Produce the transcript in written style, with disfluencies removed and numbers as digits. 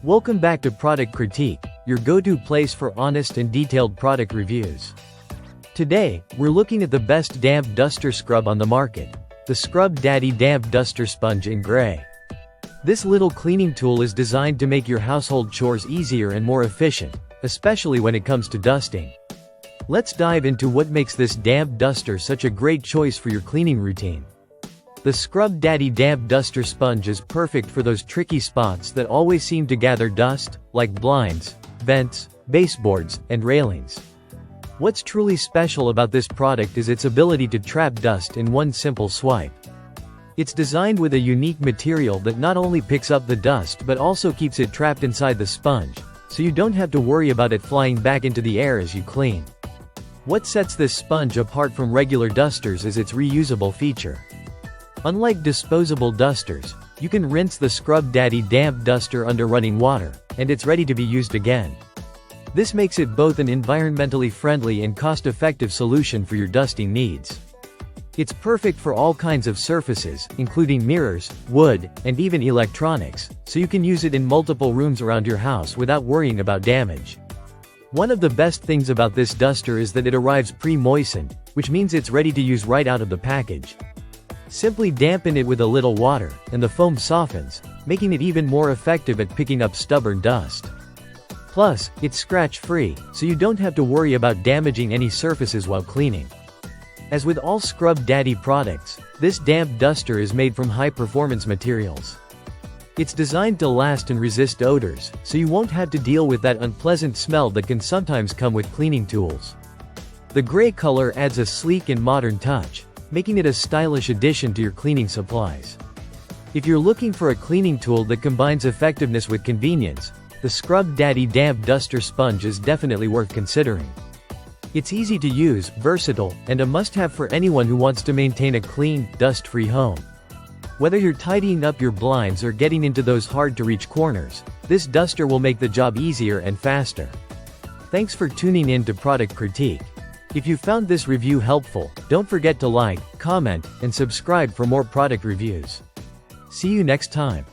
Welcome back to Product Critique, your go-to place for honest and detailed product reviews. Today, we're looking at the best damp duster scrub on the market, the Scrub Daddy Damp Duster Sponge in Gray. This little cleaning tool is designed to make your household chores easier and more efficient, especially when it comes to dusting. Let's dive into what makes this damp duster such a great choice for your cleaning routine. The Scrub Daddy Damp Duster Sponge is perfect for those tricky spots that always seem to gather dust, like blinds, vents, baseboards, and railings. What's truly special about this product is its ability to trap dust in one simple swipe. It's designed with a unique material that not only picks up the dust but also keeps it trapped inside the sponge, so you don't have to worry about it flying back into the air as you clean. What sets this sponge apart from regular dusters is its reusable feature. Unlike disposable dusters, you can rinse the Scrub Daddy Damp Duster under running water, and it's ready to be used again. This makes it both an environmentally friendly and cost-effective solution for your dusting needs. It's perfect for all kinds of surfaces, including mirrors, wood, and even electronics, so you can use it in multiple rooms around your house without worrying about damage. One of the best things about this duster is that it arrives pre-moistened, which means it's ready to use right out of the package. Simply dampen it with a little water, and the foam softens, making it even more effective at picking up stubborn dust. Plus, it's scratch-free, so you don't have to worry about damaging any surfaces while cleaning. As with all Scrub Daddy products, this damp duster is made from high-performance materials. It's designed to last and resist odors, so you won't have to deal with that unpleasant smell that can sometimes come with cleaning tools. The gray color adds a sleek and modern touch, making it a stylish addition to your cleaning supplies. If you're looking for a cleaning tool that combines effectiveness with convenience, the Scrub Daddy Damp Duster Sponge is definitely worth considering. It's easy to use, versatile, and a must-have for anyone who wants to maintain a clean, dust-free home. Whether you're tidying up your blinds or getting into those hard-to-reach corners, this duster will make the job easier and faster. Thanks for tuning in to Product Critique. If you found this review helpful, don't forget to like, comment, and subscribe for more product reviews. See you next time.